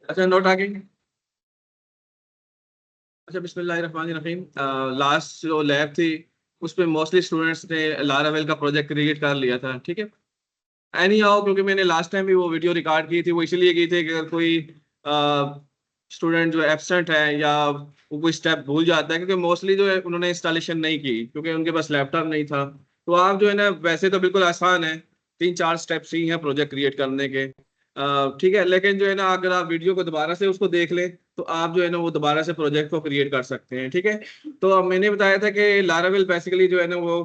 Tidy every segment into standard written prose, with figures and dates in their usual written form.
अच्छा, नोट आ गई। अच्छा, बिस्मिल्लाहिर्रहमानिर्रहीम। लास्ट जो लैब थी उसमें मोस्टली स्टूडेंट्स ने लारावेल का प्रोजेक्ट क्रिएट कर लिया था, ठीक है। एनी हाउ, क्योंकि मैंने लास्ट टाइम भी वो वीडियो रिकॉर्ड की थी, वो इसलिए की थी कि अगर कोई स्टूडेंट जो एब्सेंट है या वो कोई स्टेप भूल जाता है, क्योंकि मोस्टली जो है उन्होंने इंस्टॉलेशन नहीं की क्योंकि उनके पास लैपटॉप नहीं था। तो आप जो है ना, वैसे तो बिल्कुल आसान है, 3-4 स्टेप्स ही हैं प्रोजेक्ट क्रिएट करने के। ठीक है, लेकिन जो है ना, अगर आप वीडियो को दोबारा से उसको देख लें तो आप जो है ना वो दोबारा से प्रोजेक्ट को क्रिएट कर सकते हैं, ठीक है। तो अब मैंने बताया था कि लारावेल बेसिकली जो है ना वो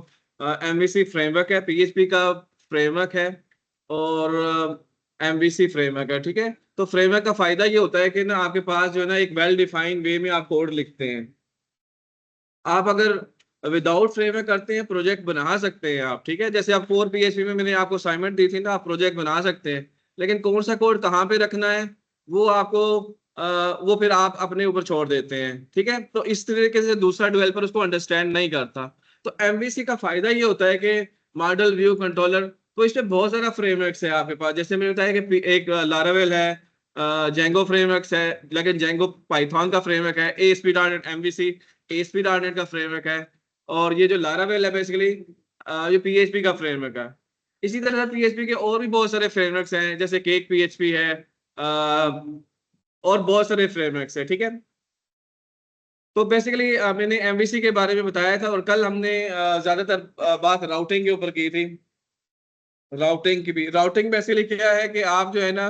एमवीसी फ्रेमवर्क है, पीएचपी का फ्रेमवर्क है, और एमवीसी फ्रेमवर्क है, ठीक है। तो फ्रेमवर्क का फायदा ये होता है कि ना आपके पास जो है ना एक वेल डिफाइंड वे में आप कोड लिखते हैं। आप अगर विदाउट फ्रेमवर्क करते हैं, प्रोजेक्ट बना सकते हैं आप, ठीक है। जैसे आप कोर पीएचपी में मैंने आपको असाइनमेंट दी थी ना, आप प्रोजेक्ट बना सकते हैं, लेकिन कौन सा कोड कहाँ पे रखना है वो आपको वो फिर आप अपने ऊपर छोड़ देते हैं, ठीक है। तो इस तरीके से दूसरा डेवलपर उसको अंडरस्टैंड नहीं करता। तो एमवीसी का फायदा ये होता है कि मॉडल व्यू कंट्रोलर, तो इसमें बहुत सारा फ्रेमवर्क्स है आपके पास। जैसे मैंने बताया कि एक लारावेल है, जेंगो फ्रेमवर्क्स है, लेकिन जेंगो पाइथन का फ्रेमवर्क है, एएसपी डॉट एमवीसी ASP.NET का फ्रेमवर्क है, और ये जो लारावेल है बेसिकली ये PHP का फ्रेमवर्क है। इसी तरह PHP के और भी बहुत सारे फ्रेमवर्क्स हैं, जैसे केक PHP है, और बहुत सारे फ्रेमवर्क्स है, ठीक है। तो बेसिकली मैंने एमवीसी के बारे में बताया था, और कल हमने ज्यादातर बात राउटिंग के ऊपर की थी। राउटिंग की भी, राउटिंग बेसिकली क्या है कि आप जो है ना,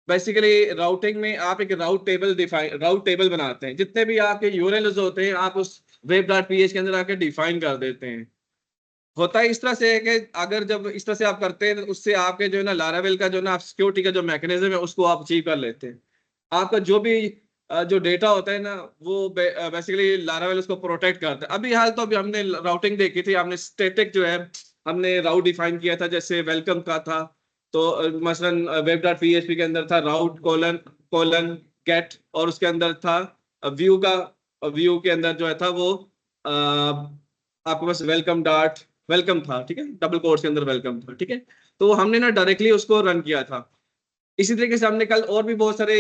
बेसिकली राउटिंग में आप एक राउट टेबल बनाते हैं। जितने भी आपके यूआरएल्स होते हैं आप उस वेब डॉट पीएच के अंदर आके डिफाइन कर देते हैं। होता है इस तरह से है कि अगर जब इस तरह से आप करते हैं तो उससे आपके जो है ना लारावेल का जो ना सिक्योरिटी का जो मैकेनिज्म है उसको आप अचीव कर लेते हैं। आपका जो भी जो डेटा होता है ना, वो बेसिकली लारावेल उसको प्रोटेक्ट करता है। अभी हाल तो अभी हमने राउटिंग देखी थी, हमने स्टैटिक जो है हमने राउट डिफाइन किया था, जैसे वेलकम का था। तो मसलन वेब डॉट पीएचपी के अंदर था राउट कोलन कोलन गेट, और उसके अंदर था व्यू का, व्यू के अंदर जो है था वो आपके पास वेलकम था, ठीक है, डबल कोट्स के अंदर वेलकम था, ठीक है। तो हमने ना डायरेक्टली उसको रन किया था। इसी तरीके से हमने कल और भी बहुत सारे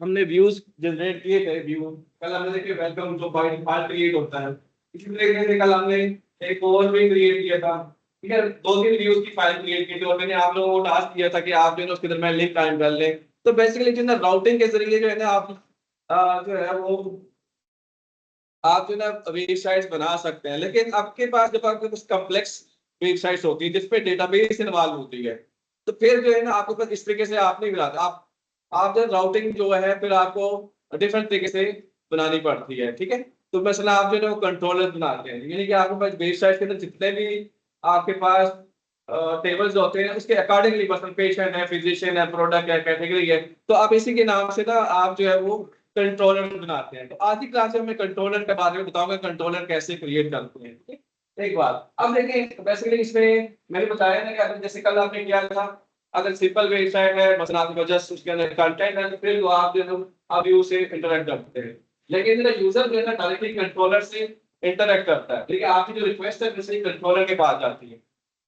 हमने व्यूज जनरेट किए थे। व्यू कल हमने देखे वेलकम जो बाय डिफॉल्ट क्रिएट होता है, इसी तरीके से कल हमने एक और भी क्रिएट किया था, ठीक है। 2-3 व्यूज की फाइल क्रिएट की थी, और मैंने आप लोगों को टास्क दिया था कि आप जो है उसके दरमियान लिंक टाइम कर लें। तो बेसिकली जो है ना राउटिंग के जरिए जो है ना आप जो है वो आप जो है ना वेबसाइट्स बना सकते हैं। लेकिन आपके पास जब आपके पास कॉम्प्लेक्स वेबसाइट्स होती है जिसपे डेटाबेस इन्वॉल्व होती है, तो फिर जो है ना आपके पास इस तरीके से आप नहीं बनाते। आप जो राउटिंग जो है फिर आपको डिफरेंट तरीके से बनानी पड़ती है, ठीक है। तो मसला आप जो है ना वो कंट्रोलर बनाते हैं, यानी कि आपके पास वेबसाइट के अंदर जितने भी आपके पास टेबल्स होते हैं उसके अकॉर्डिंगली, मसलन पेशेंट है, फिजिशियन है, प्रोडक्ट है, कैटेगरी है, तो आप इसी के नाम से ना आप जो है वो कंट्रोलर बनाते हैं। तो आज की क्लास में मैं कंट्रोलर के बारे में बताऊंगा, कंट्रोलर कैसे क्रिएट करते हैं, ठीक है? एक बात अब देखिए, बेसिकली इसमें मैंने बताया ना कि अगर जैसे कल आपने किया था, अगर सिंपल वेबसाइट है, मसलन आपके पास जस्ट उसके अंदर कंटेंट है, तो फिर वो आप जो है आप व्यू से इंटरेक्ट करते हैं। लेकिन यूजर जो है ना डायरेक्टली कंट्रोलर से इंटरेक्ट करता है, ठीक है। आपकी जो रिक्वेस्ट है वैसे कंट्रोलर के पास जाती है,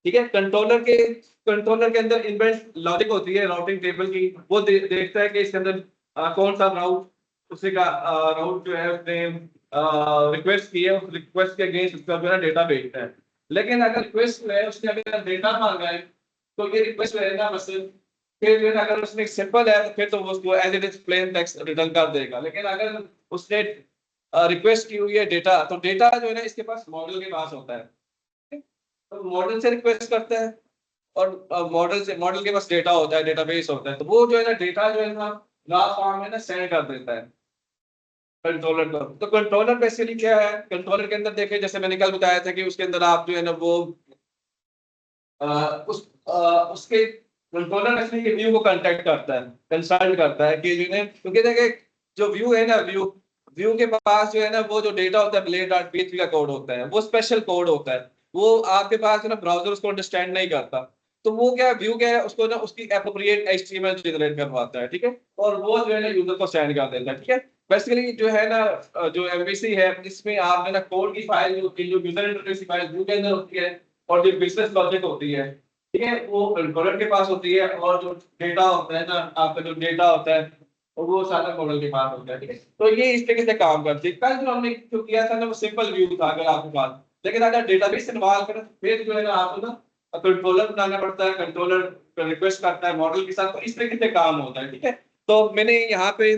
ठीक है। कंट्रोलर के अंदर इनबिल्ट लॉजिक होती है राउटिंग टेबल की, वो देखता है कि इसके अंदर कौन सा राउट उसी का राउट जो है उसने रिक्वेस्ट की है, उस रिक्वेस्ट के अगेंस्ट उसका जो है डेटा भेजता है। लेकिन अगर रिक्वेस्ट जो है उसने अगर डेटा मांगा है, तो ये रिक्वेस्ट रहेगा बस। फिर जो है ना, अगर उसने सिंपल है तो फिर तो वो उसको as it is plain text return कर देगा। लेकिन अगर उसने रिक्वेस्ट की हुई है डेटा, तो डेटा जो है ना इसके पास मॉडल के पास होता है, तो मॉडल से रिक्वेस्ट करता है, और मॉडल के पास डेटा होता है, डेटाबेस होता है, तो वो जो है ना डेटा जो है ना लास्ट फॉर्म में ना सेंड कर देता है कंट्रोलर को। तो कंट्रोलर बेसिकली क्या है, कंट्रोलर के अंदर देखिए जैसे मैंने कल बताया था कि उसके अंदर आप जो है ना वो उसके कंट्रोलर बेसिकली के व्यू को कांटेक्ट करता है, कंसल्ट करता है कि जो है, क्योंकि देखिए जो व्यू है ना, व्यू व्यू के पास जो है ना वो जो डेटा होता है ब्लेड डॉट पीएचपी का कोड होता है, वो स्पेशल कोड होता है। वो आपके पास है ना ब्राउजर उसको अंडरस्टैंड नहीं करता। तो वो क्या व्यू क्या है, उसको ना उसकी एप्रोप्रिएट एचटीएमएल जनरेट करवाता है, ठीक है, और वो जो है ना यूजर को सेंड कर देता है, ठीक है। बेसिकली जो है ना जो एमवीसी है इसमें आप जो ना कोड की फाइल जो यूजर इंटरफेस की फाइल व्यू के अंदर होती है और जो बिजनेस लॉजिक होती है, ठीक है, वो कंट्रोलर के पास होती है और जो डेटा होता है ना आपका जो डेटा होता है वो सारा मॉडल के पास होता है, ठीक है। तो ये इस तरीके से काम करती है। कल जो हमने जो किया था ना वो सिंपल व्यू था अगर आपके पास, लेकिन अगर डेटाबेस इन्वॉल्व करें तो फिर जो है ना आपको ना कंट्रोलर बनाना पड़ता है, कंट्रोलर रिक्वेस्ट करता है मॉडल के साथ, तो इस तरीके से काम होता है, ठीक है। तो मैंने यहाँ पे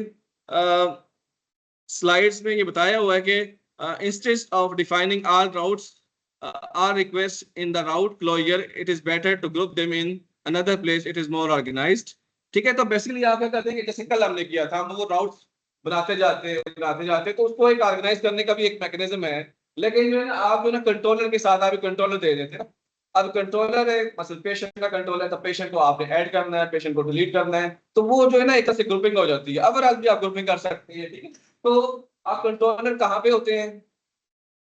स्लाइड्स में ये बताया हुआ है कि instead of defining all routes or request in the route closure it is better to group them in another place, it is more organized, ठीक है। तो बेसिकली आप क्या करते हैं कि जैसे कल हमने किया था, हम वो राउट्स बनाते जाते तो उसको एक ऑर्गेनाइज करने का भी एक मैकेनिज्म है, लेकिन जो है ना आप जो ना कंट्रोलर के साथ आप कंट्रोलर दे देते हैं। अब कंट्रोलर है मतलब पेशेंट का कंट्रोलर है, तो पेशेंट को आपने ऐड करना है, पेशेंट को डिलीट करना है, तो वो जो है ना एक तरह से ग्रुपिंग हो जाती है। ओवरऑल भी आप ग्रुपिंग कर सकते हैं, ठीक है। तो आप कंट्रोलर कहाँ पे होते हैं?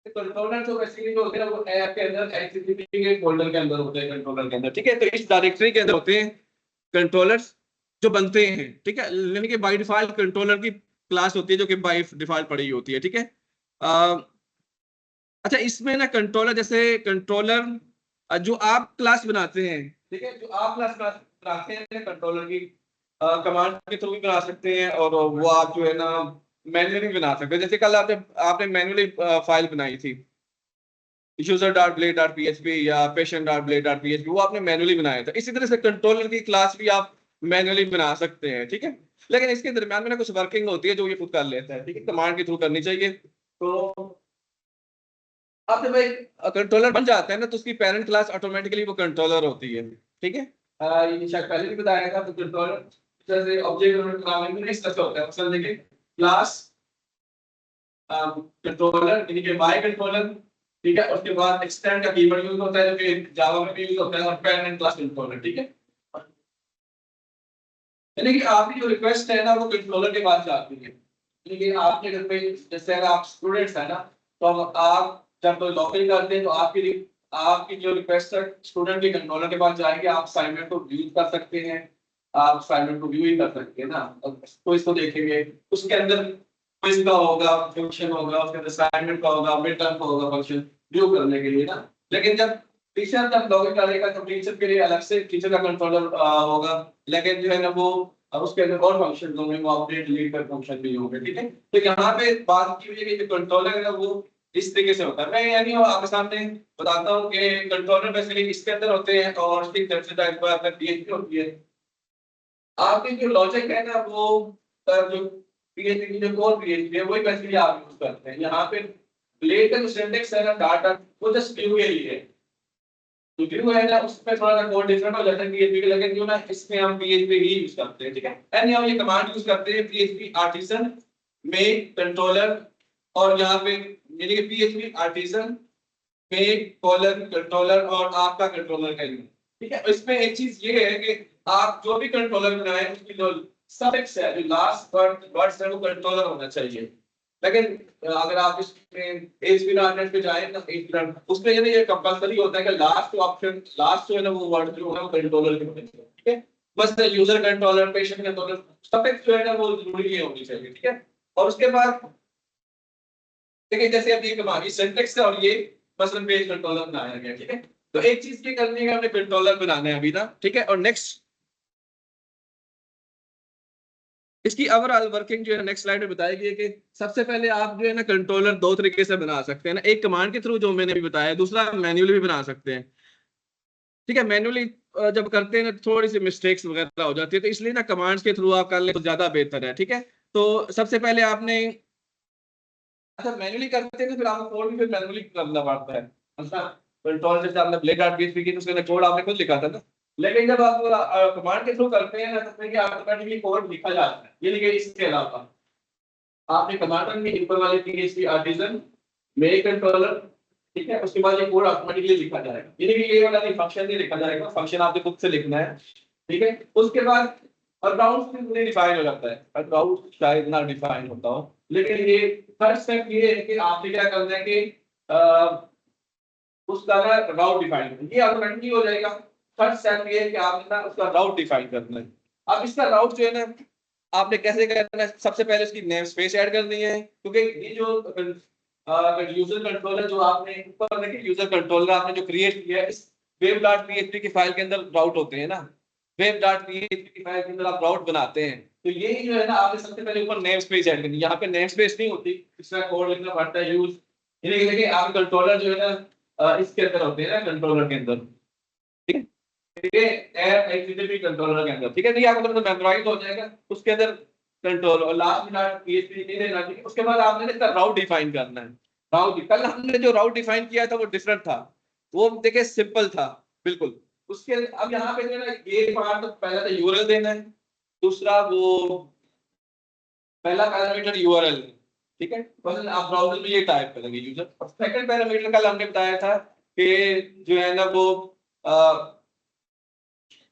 कंट्रोलर जो बेसिकली जो होते हैं वो ऐप के अंदर एक्टिविटी के फोल्डर के अंदर होते हैं, कंट्रोलर के अंदर, ठीक है। तो इस डायरेक्टरी के अंदर होते हैं कंट्रोलर्स जो बनते हैं, ठीक है। यानी कि बाय डिफॉल्ट कंट्रोलर की क्लास होती है जो कि बाय डिफॉल्ट पड़ी होती है, ठीक है। अच्छा, इसमें ना कंट्रोलर जैसे कंट्रोलर जो आप क्लास बनाते हैं, ठीक है, जो आप क्लास बनाते हैं कंट्रोलर की कमांड के थ्रू भी बना सकते हैं और वो आप जो है ना मैन्युअली बना सकते हैं। जैसे कल आपने आपने मैन्युअली फाइल बनाई थी user.blade.php या patient.blade.php, वो आपने मैन्युअली बनाया था। इसी तरह से कंट्रोलर की क्लास भी आप मैन्युअली बना सकते हैं, ठीक है। लेकिन इसके दरमियान में ना कुछ वर्किंग होती है जो ये खुद कर लेता है, ठीक है, कमांड के थ्रू करनी चाहिए। तो अब जब एक कंट्रोलर बन जाता है ना तो उसकी पेरेंट क्लास ऑटोमेटिकली वो कंट्रोलर होती है, ठीक है। ये शायद पहले भी बताया था। तो कंट्रोलर जैसे ऑब्जेक्ट ओरिएंटेड प्रोग्रामिंग में इस तरह से होता है। मतलब देखिए क्लास कंट्रोलर यानी कि माय कंट्रोलर, ठीक है, उसके बाद एक्सटेंड का कीवर्ड यूज होता है जो कि जावा में भी यूज होता है, और पेरेंट क्लास कंट्रोलर, ठीक है। यानी कि आपकी जो रिक्वेस्ट है ना वो कंट्रोलर के पास जाती है। यानी कि आपके घर पे जैसे अगर आप स्टूडेंट्स है ना, तो आप जब कोई लॉगिन करते हैं तो आपकी आपकी जो रिक्वेस्ट है स्टूडेंट के कंट्रोलर के पास जाएगी। आप असाइनमेंट को व्यू कर सकते हैं, आप असाइनमेंट को व्यू ही कर सकते हैं ना, तो इसको देखेंगे उसके अंदर क्विज का होगा, फंक्शन होगा, उसके अंदर असाइनमेंट का होगा, मिड टर्म का होगा फंक्शन व्यू करने के लिए ना। लेकिन जब टीचर जब लॉगिन करेगा तो टीचर के लिए अलग से टीचर का कंट्रोलर होगा, लेकिन जो है ना वो अब उसके अंदर और फंक्शन होंगे, वो अपडेट डिलीट कर फंक्शन भी होंगे, ठीक है। तो यहाँ पे बात की हुई है कि जो कंट्रोलर है वो इस तरीके से होता है। मैं यानी आपके सामने बताता हूँ कि कंट्रोलर बेसिकली इसके अंदर होते हैं और उसकी तरफ से टाइप पर आपका पीएचपी होती है। आपकी जो लॉजिक है ना वो जो पीएचपी की जो कोर पीएचपी है वही बेसिकली आप यूज करते हैं। यहाँ पे ब्लेड का जो सिंटैक्स है ना डाटा वो जस्ट व्यू के लिए है। तो व्यू है ना उसमें थोड़ा सा कोड डिफरेंट हो जाता है पीएचपी के, लेकिन जो ना इसमें हम पीएचपी ही यूज करते हैं, ठीक है। यानी हम ये कमांड यूज करते हैं पीएचपी आर्टिसन में कंट्रोलर, और यहाँ पे यानी कि पीएचपी आर्टिसन में कॉलर कंट्रोलर और आपका कंट्रोलर का यूज, ठीक है। इसमें एक चीज ये है कि आप जो भी कंट्रोलर बनाए उसकी जो सफिक्स है, जो लास्ट वर्ड्स है वो कंट्रोलर होना चाहिए। लेकिन अगर आप इसमें ASP.NET पे जाए ना, उसमें ये कंपलसरी होता है कि लास्ट ऑप्शन लास्ट जो है ना वो वर्ड जो है वो कंट्रोलर के होने चाहिए, ठीक है। बस user controller, patient controller, suffix जो है ना वो जरूरी ये होनी चाहिए, ठीक है। और उसके बाद देखिए जैसे अब ये हमारी सिंटैक्स है और ये मसलन पेज कंट्रोलर बनाया गया, ठीक है। तो एक चीज ये करनी है, हमने कंट्रोलर बनाना है अभी ना, ठीक है। और नेक्स्ट इसकी ओवरऑल वर्किंग जो है नेक्स्ट स्लाइड में बताएगी कि सबसे पहले आप जो है ना कंट्रोलर दो तरीके से बना सकते हैं ना, एक कमांड के थ्रू जो मैंने भी बताया, दूसरा मैन्युअली भी बना सकते हैं, ठीक है। मैन्युअली जब करते हैं ना थोड़ी सी मिस्टेक्स वगैरह हो जाती है, तो इसलिए ना कमांड्स के थ्रू आप कर ले तो ज्यादा बेहतर है, ठीक है। तो सबसे पहले आपने अच्छा मैन्युअली करते हैं तो फिर आपको कोड भी फिर मैन्युअली करना पड़ता है। मतलब कंट्रोल जैसे आपने blade.php की तो उसके अंदर कोड आपने खुद लिखा था ना, लेकिन जब आप कमांड के थ्रू करते हैं ना तो फिर ऑटोमेटिकली कोड लिखा जाता है। ये लिखे इसके अलावा आपने कमांड में ऊपर वाले php आर्टिसन मेक कंट्रोलर, ठीक है, उसके बाद ये कोड ऑटोमेटिकली लिखा जाएगा। ये वाला नहीं, फंक्शन नहीं लिखा जाएगा, फंक्शन आपको खुद से लिखना है, ठीक है। उसके बाद अराउंड से डिफाइन हो जाता है, अराउंड शायद ना डिफाइन होता हो, लेकिन ये फर्स्ट स्टेप ये है कि आपने क्या करना है कि उसका ना राउट डिफाइन करना, ये ऑटोमेटिकली हो जाएगा। फर्स्ट स्टेप ये है कि आपने ना उसका राउट डिफाइन करना है। अब इसका राउट जो है ना आपने कैसे करना है, सबसे पहले उसकी नेम स्पेस ऐड करनी है, क्योंकि ये जो यूजर कंट्रोलर जो आपने ऊपर देखिए, यूजर कंट्रोलर आपने जो क्रिएट किया है, इस web.php की फाइल के अंदर राउट होते हैं ना, web.php की फाइल के अंदर आप राउट बनाते हैं, तो ये जो है ना आपने सबसे पहले ऊपर नेम स्पेस ऐड करनी है। यहाँ पे नेम स्पेस नहीं होती, इसका कोड लिखना पड़ता है यूज, ये देखिए आप कंट्रोलर जो है ना इसके अंदर होते हैं ना, कंट्रोलर के अंदर, ठीक है, ठीक है, HTTP कंट्रोलर के अंदर, ठीक है, नहीं आपको तो मेमोराइज हो जाएगा उसके अंदर कंट्रोल, और लास्ट में PHP नहीं देना, ठीक है। उसके बाद आपने इसका राउट डिफाइन करना है। राउट, कल हमने जो राउट डिफाइन किया था वो डिफरेंट था, वो देखिए सिंपल था बिल्कुल। उसके अब यहाँ पे जो है ना ये पार्ट, तो पहला तो यूआरएल देना है, दूसरा वो पहला पैरामीटर यूआरएल, ठीक है, बस आप ब्राउजर में ये टाइप करेंगे यूजर। और सेकंड पैरामीटर कल हमने बताया था कि जो है ना वो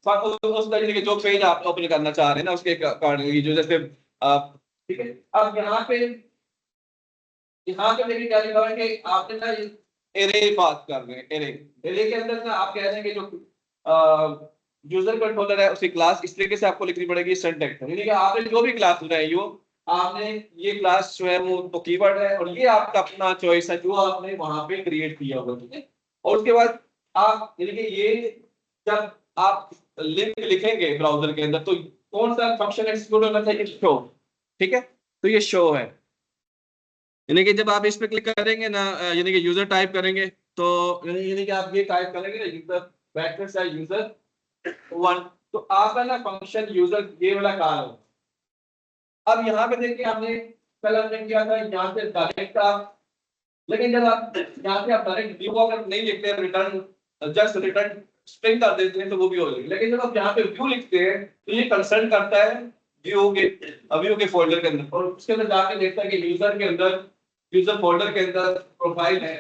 उस तरीके के जो पेज आप ओपन करना चाह रहे हैं ना उसके अकॉर्डिंगली, जो जैसे ठीक है। अब यहाँ पे देखिए क्या लिखा हुआ है कि आपने ना एरे पास कर रहे हैं, एरे के अंदर ना आप कह रहे हैं कि जो यूजर कंट्रोलर है उसकी क्लास इस तरीके से आपको लिखनी पड़ेगी सिंटैक्स, यानी कि आपने जो भी क्लास बनाई हो, आपने ये क्लास जो है वो तो कीवर्ड है, और ये आपका अपना चॉइस है जो आपने वहां पे क्रिएट किया होगा, ठीक है। और उसके बाद आप यानी कि ये जब आप लिंक लिखेंगे ब्राउजर के अंदर, तो कौन सा फंक्शन एग्जीक्यूट होना चाहिए, शो, ठीक है, तो ये शो है, यानी कि जब आप इस पे क्लिक करेंगे ना, यानी कि यूजर टाइप करेंगे, तो यानी कि आप ये टाइप करेंगे ना, यूजर ब्रैकेट्स है यूजर वन, तो आपका ना फंक्शन यूजर ये वाला कहाँ है। अब यहाँ पे देखिए हमने कल हमने किया था यहाँ से डायरेक्ट आप, लेकिन जब आप यहाँ से आप डायरेक्ट व्यू अगर नहीं लिखते हैं, रिटर्न जस्ट रिटर्न स्ट्रिंग कर देते हैं, तो वो भी हो जाएगी। लेकिन जब आप यहाँ पे व्यू लिखते हैं तो ये कंसर्न करता है व्यू के फोल्डर के अंदर, और उसके अंदर जाके देखता है कि यूजर के अंदर, यूजर फोल्डर के अंदर प्रोफाइल है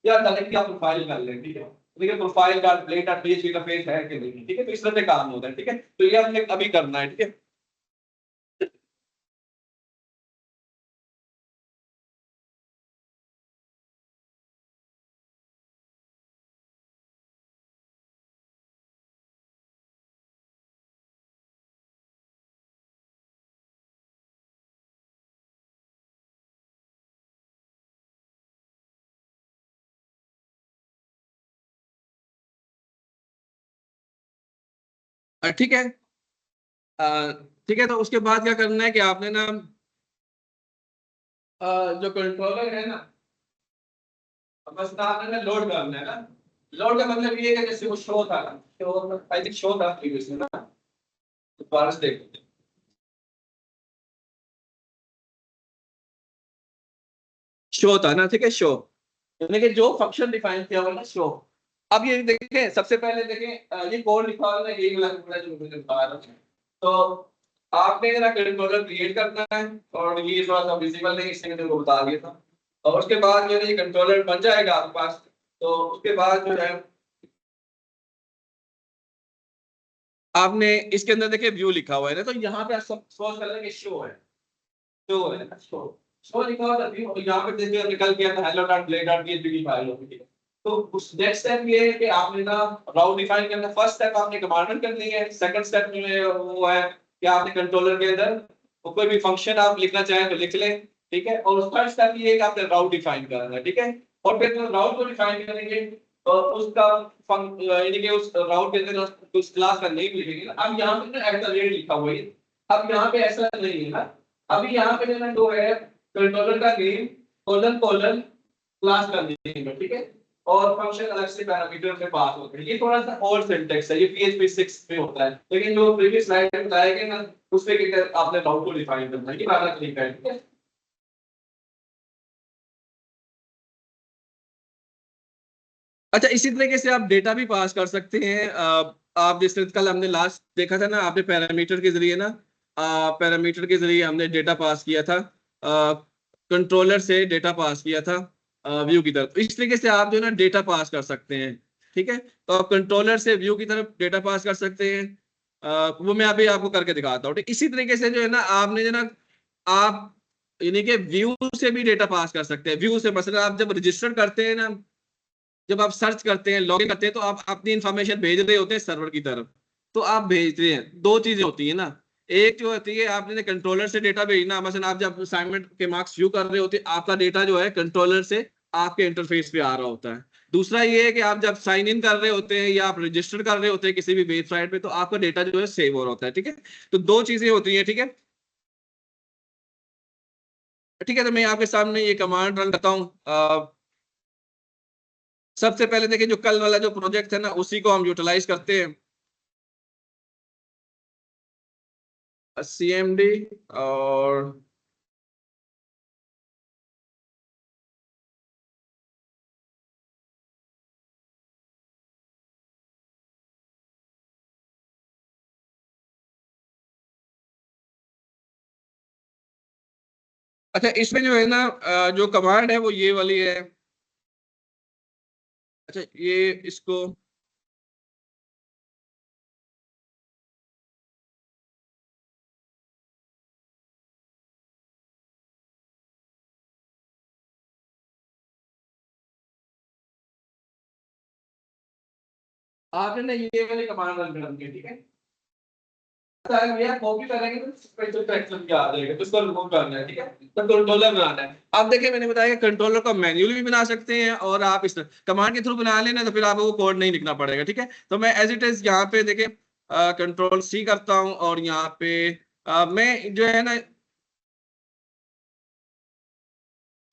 या डायरेक्टली आप प्रोफाइल कर लें, ठीक है, देखिए प्रोफाइल का play.php का पेज है कि नहीं, ठीक है, तो इस तरह से काम होता है, ठीक है, तो ये हमने अभी करना है, ठीक है। ठीक है, ठीक है, तो उसके बाद क्या करना है कि आपने ना जो कंट्रोलर है ना, बस ना आपने ना लोड करना है ना, लोड का मतलब ये है कि जैसे वो शो था ना, शो आई थिंक शो था प्रीवियसली ना, तो पार्स देखते हैं। शो था ना, ठीक है, शो, यानी कि जो फंक्शन डिफाइन किया हुआ है ना, शो। अब ये देखें, सबसे पहले देखें ये कोड लिखा हुआ है, यही वाला कोड है जो मुझे बता रहा हूं। तो आपने ना कंट्रोलर क्रिएट करना है, और ये थोड़ा सा विजिबल नहीं इसलिए मैंने बता दिया था। और उसके बाद जो है ये कंट्रोलर बन जाएगा आपके पास, तो उसके बाद जो है आपने इसके अंदर देखिए व्यू लिखा हुआ है ना, तो यहाँ पे आप सब सोच कर लेंगे शो है, शो है ना, शो लिखा हुआ था व्यू, और यहाँ पे देखिए निकल गया था hello.play.php की फाइल होगी, ठीक है। तो उस नेक्स्ट स्टेप ये है कि आपने ना राउट डिफाइन करना। फर्स्ट स्टेप आपने कमांड करनी है, सेकंड स्टेप में वो है कि आपने कंट्रोलर के अंदर वो कोई भी फंक्शन आप लिखना चाहें तो लिख लें, ठीक है। और थर्ड स्टेप ये है कि आपने राउट डिफाइन करना है, ठीक है। और फिर राउट को डिफाइन करेंगे, तो उसका यानी कि उस राउट के अंदर उस क्लास का नेम लिखेंगे। अब यहाँ पे ना @ लिखा हुआ है, अब यहाँ पे ऐसा नहीं है ना, अभी यहाँ पे ना जो है कंट्रोलर का नेम कोलन कोलन क्लास का नेम है, ठीक है, और फंक्शन अलग से पैरामीटर में पास होते हैं। ये थोड़ा सा ओल्ड सिंटैक्स है, ये PHP 6 में होता है, लेकिन जो प्रीवियस स्लाइड में बताया गया ना उसमें क्या आपने राउट को डिफाइन करना है, ये वाला तरीका है, ठीक है। अच्छा, इसी तरीके से आप डेटा भी पास कर सकते हैं। आप जैसे कल हमने लास्ट देखा था ना, आपने पैरामीटर के जरिए ना, पैरामीटर के जरिए हमने डेटा पास किया था, कंट्रोलर से डेटा पास किया था व्यू की तरफ। इस तरीके से आप जो है ना डेटा पास कर सकते हैं, ठीक है। तो आप कंट्रोलर से व्यू की तरफ डेटा पास कर सकते हैं, वो मैं अभी आपको करके दिखाता हूँ, ठीक। इसी तरीके से जो है ना आपने जो ना आप यानी कि व्यू से भी डेटा पास कर सकते हैं। व्यू से मतलब आप जब रजिस्टर करते हैं ना, जब आप सर्च करते हैं, लॉगिन करते हैं, तो आप अपनी इंफॉर्मेशन भेज रहे होते हैं सर्वर की तरफ, तो आप भेजते हैं, दो चीजें होती है ना, एक जो होती है आपने कंट्रोलर से डेटा भेजना, मसलन आप जब असाइनमेंट के मार्क्स व्यू कर रहे होते हैं, आपका डेटा जो है कंट्रोलर से आपके इंटरफेस पे आ रहा होता है। दूसरा ये है कि आप जब साइन इन कर रहे होते हैं या आप रजिस्टर कर रहे होते हैं किसी भी वेबसाइट पे, तो आपका डेटा जो है सेव हो रहा होता है। ठीक है, तो दो चीजें होती हैं। ठीक है, ठीक है, तो मैं आपके सामने ये कमांड रन करता हूँ। सबसे पहले देखिए, जो कल वाला जो प्रोजेक्ट है ना, उसी को हम यूटिलाइज करते हैं। CMD और अच्छा, इसमें जो है ना जो कमांड है वो ये वाली है। अच्छा, ये इसको आपने ना ये वाली कमांड रन करनी है। ठीक है, अगर ये कॉपी करेंगे तो स्पेशल ट्रैक्शन क्या आ जाएगा, तो इसको रिमूव करना है। ठीक है, तो कंट्रोलर बनाना है। अब देखिए, मैंने बताया कि कंट्रोलर को मैन्युअली भी बना सकते हैं, और आप इस कमांड के थ्रू बना लेना, तो फिर आपको वो कोड नहीं लिखना पड़ेगा। ठीक है, तो मैं एज इट इज यहाँ पे देखिए कंट्रोल C करता हूँ, और यहाँ पे मैं जो है ना,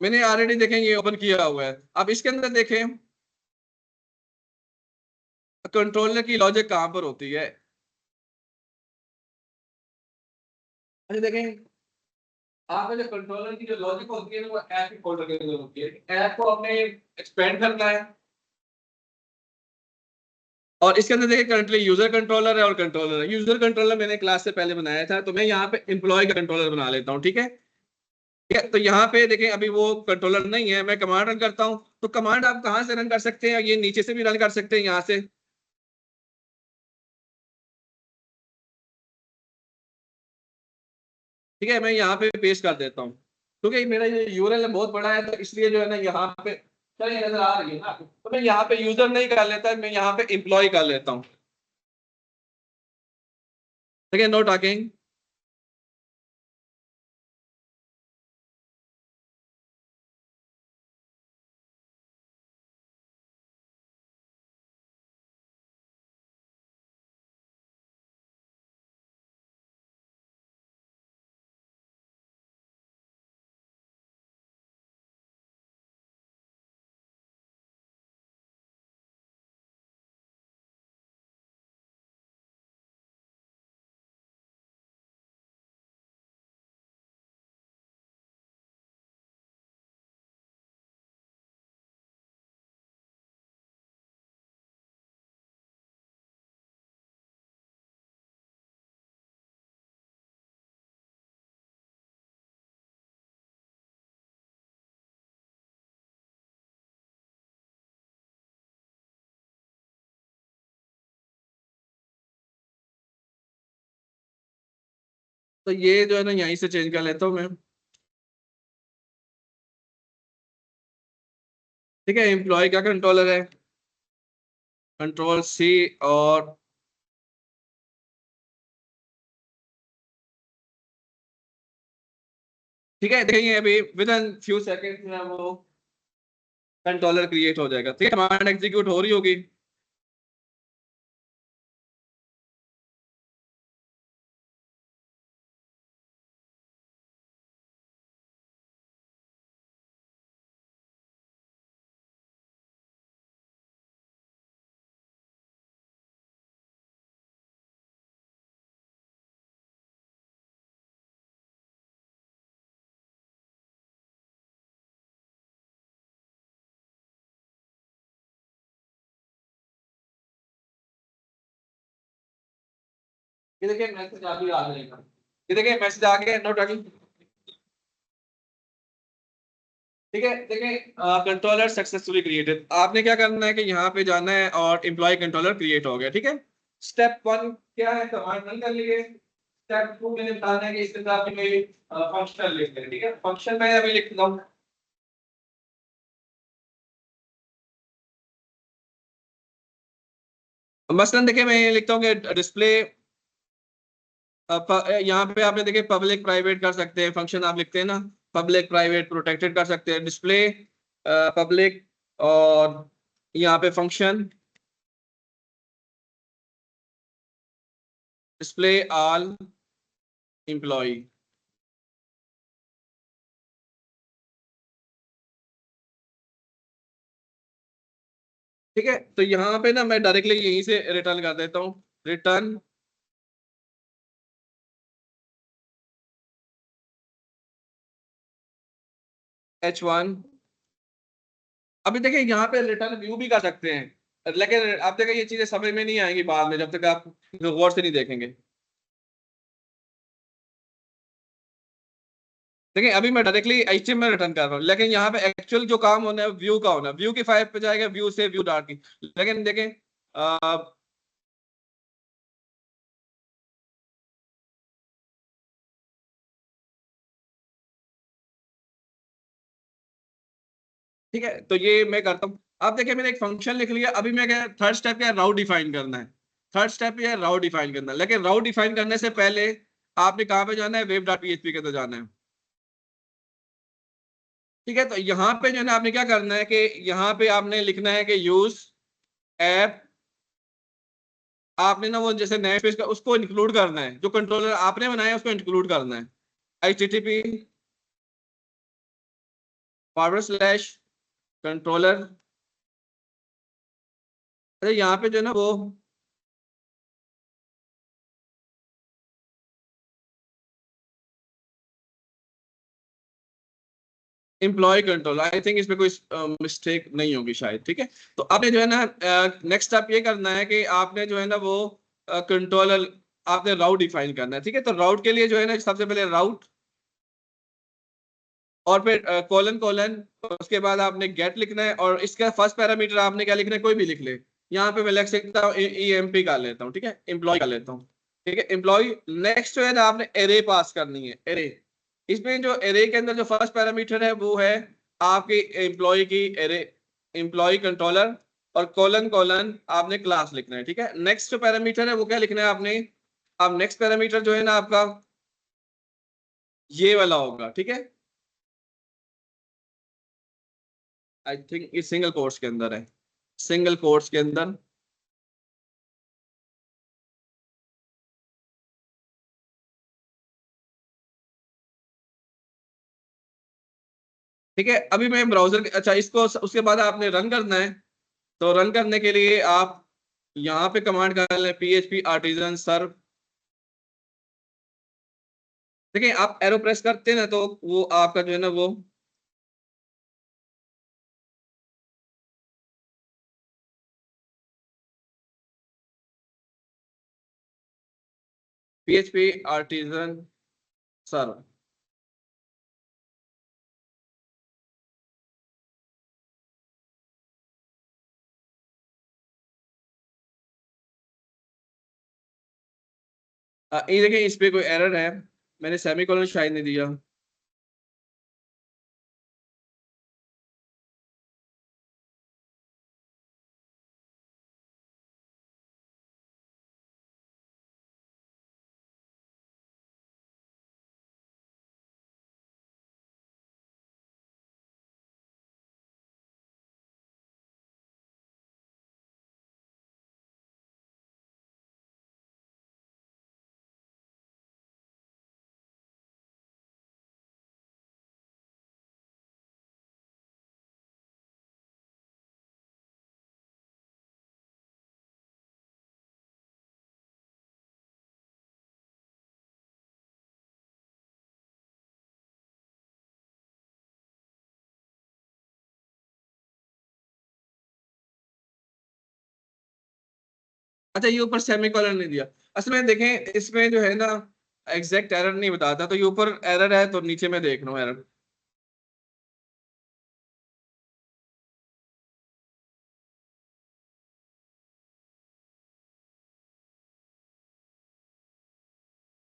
मैंने ऑलरेडी देखें ये ओपन किया हुआ है। अब इसके अंदर देखें कंट्रोलर की लॉजिक कहाँ पर होती है। अच्छा देखें, आपका जो कंट्रोलर की जो लॉजिक होती है ना, वो ऐप के फोल्डर के अंदर होती है। ऐप को आपने एक्सपेंड करना है, और इसके अंदर देखिए करंटली यूजर कंट्रोलर है और कंट्रोलर है। यूजर कंट्रोलर मैंने क्लास से पहले बनाया था, तो मैं यहाँ पे एम्प्लॉय का कंट्रोलर बना लेता हूँ। ठीक है, ठीक है, तो यहाँ पे देखें अभी वो कंट्रोलर नहीं है। मैं कमांड रन करता हूँ, तो कमांड आप कहाँ से रन कर सकते हैं, ये नीचे से भी रन कर सकते हैं, यहाँ से। ठीक है, मैं यहाँ पे पेस्ट कर देता हूँ, क्योंकि मेरा ये यूआरएल बहुत बड़ा है, तो इसलिए जो है ना यहाँ पे चलिए नजर आ रही है ना, तो मैं यहाँ पे यूजर नहीं कर लेता, मैं यहाँ पे एम्प्लॉय कर लेता हूँ। ठीक है, नो टॉकिंग। तो ये जो है ना यहीं से चेंज कर लेता हूँ मैं। ठीक है, एम्प्लॉय का कंट्रोलर है कंट्रोल C, और ठीक है, देखिए अभी विद इन फ्यू सेकंड्स में वो कंट्रोलर क्रिएट हो जाएगा। ठीक है, कमांड एग्जीक्यूट हो रही होगी। ये देखिए मैसेज अभी आ जाएगा, ये देखिए मैसेज आ गया, नो टॉकिंग। ठीक है, देखिए कंट्रोलर सक्सेसफुली क्रिएटेड। आपने क्या करना है कि यहाँ पे जाना है, और एम्प्लॉय कंट्रोलर क्रिएट हो गया। ठीक है, स्टेप 1 क्या है, कमांड रन कर लिए। स्टेप 2 मैंने बताना है कि इसके साथ में फंक्शन लिखते हैं। ठीक है, फंक्शन में अभी लिखता हूँ। मसलन देखिए मैं ये लिखता हूँ कि डिस्प्ले यहाँ पे आपने देखे पब्लिक प्राइवेट कर सकते हैं, फंक्शन आप लिखते हैं ना, पब्लिक प्राइवेट प्रोटेक्टेड कर सकते हैं, डिस्प्ले पब्लिक, और यहाँ पे फंक्शन डिस्प्ले ऑल एम्प्लॉय। ठीक है, तो यहाँ पे ना मैं डायरेक्टली यहीं से रिटर्न कर देता हूँ, रिटर्न H1। अभी देखिए यहाँ पे रिटर्न व्यू भी कर सकते हैं, लेकिन आप देखिए ये चीजें समझ में नहीं आएंगी बाद में जब तक आप गौर से नहीं देखेंगे। देखिए अभी मैं डायरेक्टली HTML में रिटर्न कर रहा हूँ, लेकिन यहाँ पे एक्चुअल जो काम होना है व्यू का होना है, व्यू की फाइल पे जाएगा, व्यू से व्यू डाट की। लेकिन देखें ठीक है, तो ये मैं करता हूँ। अब देखिए मैंने एक फंक्शन लिख लिया, अभी मैं क्या, थर्ड स्टेप क्या है, राउट डिफाइन करना है। थर्ड स्टेप ये है राउट डिफाइन करना है, लेकिन राउट डिफाइन करने से पहले आपने कहाँ पे जाना है, वेब डॉट पीएचपी के अंदर जाना है। ठीक है, तो यहाँ पे जो है ना आपने क्या करना है कि यहाँ पे आपने लिखना है कि यूज ऐप, आपने ना वो जैसे नए पेज का उसको इंक्लूड करना है, जो कंट्रोलर आपने बनाया है उसको इंक्लूड करना है। HTTP फॉरवर्ड स्लैश कंट्रोलर, अरे यहाँ पे जो है ना वो एम्प्लॉय कंट्रोल, आई थिंक इसमें कोई मिस्टेक नहीं होगी शायद। ठीक है, तो आपने जो है ना नेक्स्ट स्टेप ये करना है कि आपने जो है ना वो कंट्रोलर, आपने राउट डिफाइन करना है। ठीक है, तो राउट के लिए जो है ना सबसे पहले राउट, और फिर कोलन कोलन, उसके बाद आपने गेट लिखना है, और इसका फर्स्ट पैरामीटर आपने क्या लिखना है, कोई भी लिख ले। यहाँ पे मैं लिख सकता हूँ EMP कर लेता हूँ, ठीक है, एम्प्लॉय कर लेता हूँ। ठीक है, एम्प्लॉय। नेक्स्ट जो है ना आपने एरे पास करनी है, एरे। इसमें जो एरे के अंदर जो फर्स्ट पैरामीटर है वो है आपकी एम्प्लॉय की एरे, एम्प्लॉय कंट्रोलर, और कोलन कोलन आपने क्लास लिखना है। ठीक है, नेक्स्ट जो पैरामीटर है वो क्या लिखना है आपने, अब नेक्स्ट पैरामीटर जो है ना आपका ये वाला होगा। ठीक है, आई थिंक ये सिंगल कोर्स के अंदर है, सिंगल कोर्स के अंदर। ठीक है, अभी मैं ब्राउजर, अच्छा इसको उसके बाद आपने रन करना है। तो रन करने के लिए आप यहाँ पे कमांड कर लें PHP आर्टिजन सर्व। देखिए आप एरो प्रेस करते हैं ना तो वो आपका जो है ना वो PHP आर्टिजन सर्व। ये देखिए इस पे कोई एरर है, मैंने सेमीकोलन शायद नहीं दिया। अच्छा, ये ऊपर सेमीकोलन नहीं दिया, असल में देखें इसमें जो है ना एग्जैक्ट एरर नहीं बताता, तो ये ऊपर एरर है तो नीचे में देख रहा हूँ एरर।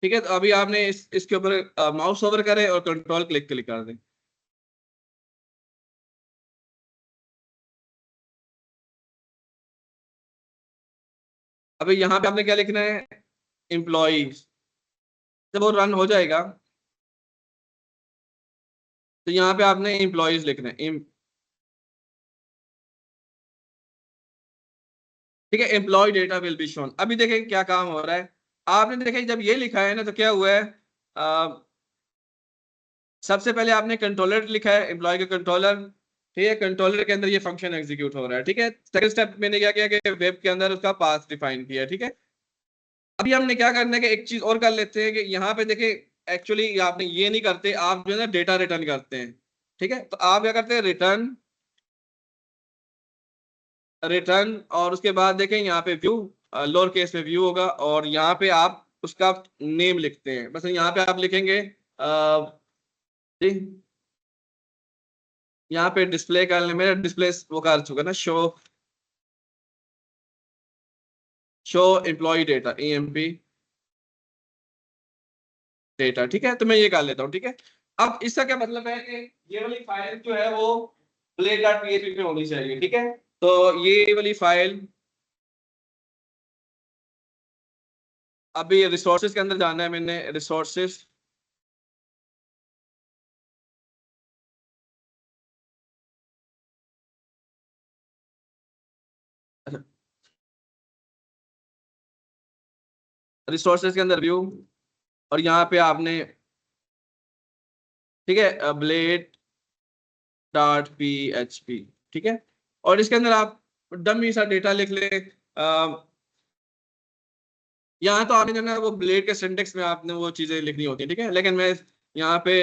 ठीक है, तो अभी आपने इसके ऊपर माउस ओवर करें और कंट्रोल क्लिक क्लिक कर दें। अभी यहाँ पे आपने क्या लिखना है, एम्प्लॉज। जब वो रन हो जाएगा तो यहाँ पे आपने एम्प्लॉयज लिखना है। ठीक है, employee data will be shown. अभी देखिए क्या काम हो रहा है। आपने देखिए जब ये लिखा है ना तो क्या हुआ है, सबसे पहले आपने कंट्रोलर लिखा है, एम्प्लॉय का कंट्रोलर। ठीक है, कंट्रोलर के अंदर ये फंक्शन एग्जीक्यूट हो रहा है। ठीक है, सेकंड स्टेप मैंने क्या किया कि वेब के अंदर उसका पाथ डिफाइन किया। ठीक है, अभी हमने क्या करना है कि एक चीज और कर लेते हैं कि यहाँ पे देखिए एक्चुअली आपने ये नहीं करते, आप जो है ना डेटा रिटर्न करते हैं। ठीक है, तो आप क्या करते हैं, रिटर्न, रिटर्न, और उसके बाद देखें यहाँ पे व्यू, लोअर केस में व्यू होगा, और यहाँ पे आप उसका नेम लिखते हैं। बस यहाँ पे आप लिखेंगे जी, यहाँ पे डिस्प्ले कर ले, मेरा डिस्प्ले वो कर चुका ना, show employee data, EMP data. ठीक है, तो मैं ये कर लेता हूँ। ठीक है, अब इसका क्या मतलब है कि ये वाली फाइल जो है वो blade.php पे होनी चाहिए। ठीक है, तो ये वाली फाइल, अभी रिसोर्सेज के अंदर जाना है, मैंने रिसोर्सेज, रिसोर्सेज के अंदर व्यू, और यहाँ पे आपने, ठीक है, blade.php। ठीक है, और इसके अंदर आप डमी सा डेटा लिख ले। यहाँ तो आपने जो है ना वो ब्लेड के सिंटेक्स में आपने वो चीजें लिखनी होती है। ठीक है, लेकिन मैं यहाँ पे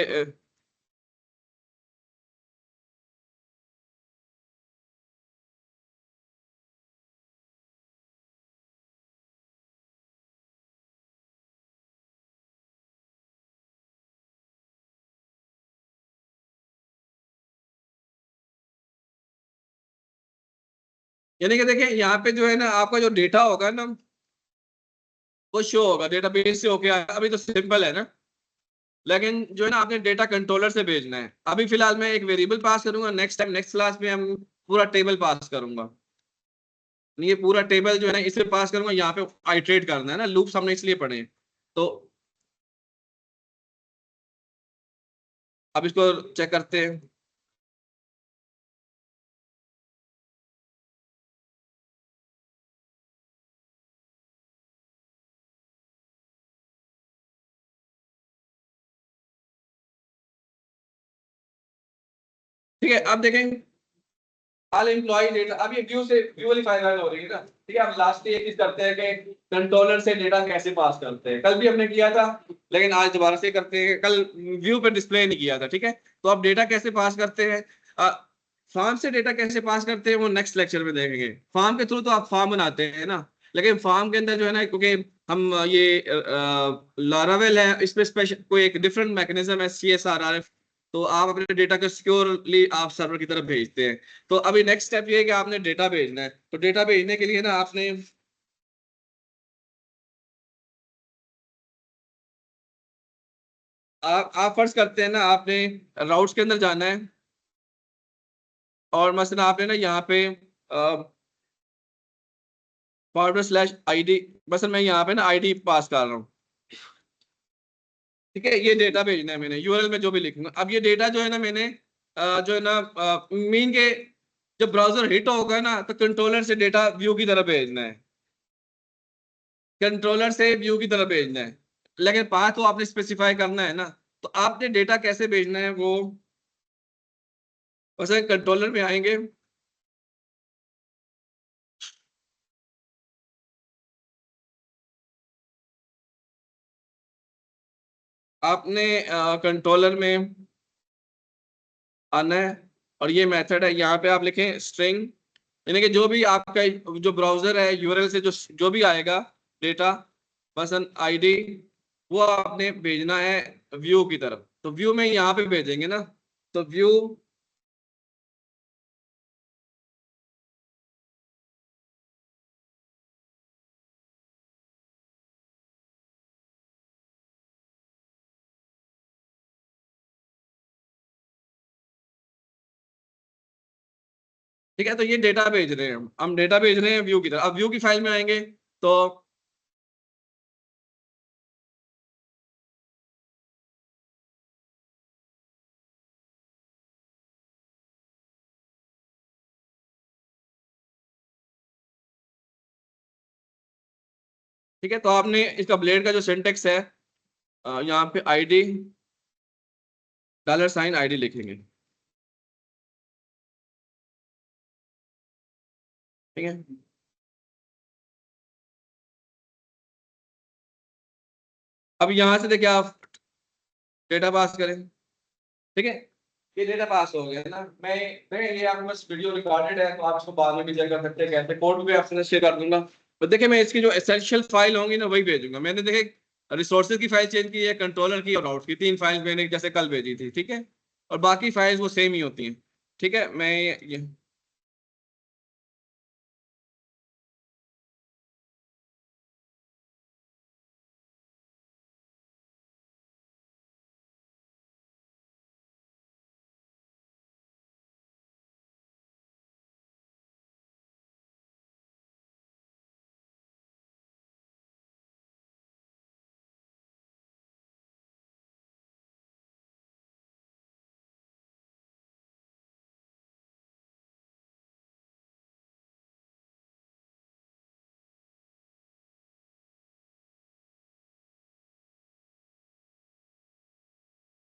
यानी कि देखिए यहाँ पे जो है ना आपका जो डेटा होगा ना वो शो होगा डेटाबेस से होके आया। अभी तो सिंपल है ना, लेकिन जो है ना आपने डेटा कंट्रोलर से भेजना है। अभी फिलहाल मैं एक वेरिएबल पास करूंगा, नेक्स्ट टाइम नेक्स्ट क्लास में हम पूरा टेबल पास करूंगा। ये पूरा टेबल जो है ना इसे पास करूंगा, यहाँ पे आइटरेट करना है ना, लूप हमने इसलिए पढ़े हैं। तो अब इसको चेक करते हैं। ठीक है, अब देखें ऑल एम्प्लॉय डेटा। अब ये व्यू से व्यू वाली फाइल रन हो रही है ना। ठीक है, अब लास्ट ये चीज करते हैं कि कंट्रोलर से डेटा कैसे पास करते हैं। कल भी हमने किया था, लेकिन आज दोबारा से करते हैं। कल व्यू पे डिस्प्ले नहीं किया था। ठीक है, तो अब डेटा कैसे पास करते हैं, फॉर्म से डेटा कैसे पास करते हैं वो नेक्स्ट लेक्चर में देखेंगे। फॉर्म के थ्रू तो आप फॉर्म बनाते हैं ना, लेकिन फॉर्म के अंदर जो है ना, क्योंकि हम ये लारावेल है, इसमें स्पेशल कोई एक डिफरेंट मैकेनिज्म है, CSRF, तो आप अपने डेटा को सिक्योरली आप सर्वर की तरफ भेजते हैं। तो अभी नेक्स्ट स्टेप ये है कि आपने डेटा भेजना है। तो डेटा भेजने के लिए ना आपने, आप फर्ज करते हैं ना आपने राउट्स के अंदर जाना है, और मसलन आपने ना यहाँ पे फॉरवर्ड/ID, मसलन मैं यहाँ पे ना ID पास कर रहा हूँ। ठीक है, ये डेटा भेजना है मैंने, URL में जो भी लिखूंगा। अब ये डेटा जो है ना मैंने जो है ना मीन के, जब ब्राउजर हिट होगा ना तो कंट्रोलर से डेटा व्यू की तरफ भेजना है, कंट्रोलर से व्यू की तरफ भेजना है। लेकिन पाथ तो आपने स्पेसिफाई करना है ना। तो आपने डेटा कैसे भेजना है वो, वैसे कंट्रोलर में आएंगे, आपने कंट्रोलर में आना है, और ये मेथड है, यहाँ पे आप लिखें स्ट्रिंग, यानी कि जो भी आपका जो ब्राउजर है URL से जो जो भी आएगा डेटा, मसलन ID, वो आपने भेजना है व्यू की तरफ। तो व्यू में यहाँ पे भेजेंगे ना, तो व्यू, ठीक है, तो ये डेटा भेज रहे हैं, हम डेटा भेज रहे हैं व्यू की तरफ। अब व्यू की फाइल में आएंगे तो ठीक है, तो आपने इसका ब्लेड का जो सिंटेक्स है यहाँ पे आईडी $आईडी लिखेंगे। ठीक है, अब यहां से देखिए आप डेटा पास करें। ठीक है, ये डेटा पास हो गया ना। मैं ये आपके पास वीडियो रिकॉर्डेड है, तो आप इसको बाद में भी चेक कर सकते हैं, कैसे कोड भी आपसे शेयर कर दूंगा। तो देखिए मैं इसकी जो एसेंशियल फाइल होंगी ना वही भेजूंगा। मैंने देखे रिसोर्सेज की फाइल चेंज की है, कंट्रोलर की और आउट की, 3 फाइल मैंने जैसे कल भेजी थी। ठीक है, और बाकी फाइल्स वो सेम ही होती हैं। ठीक है, मैं ये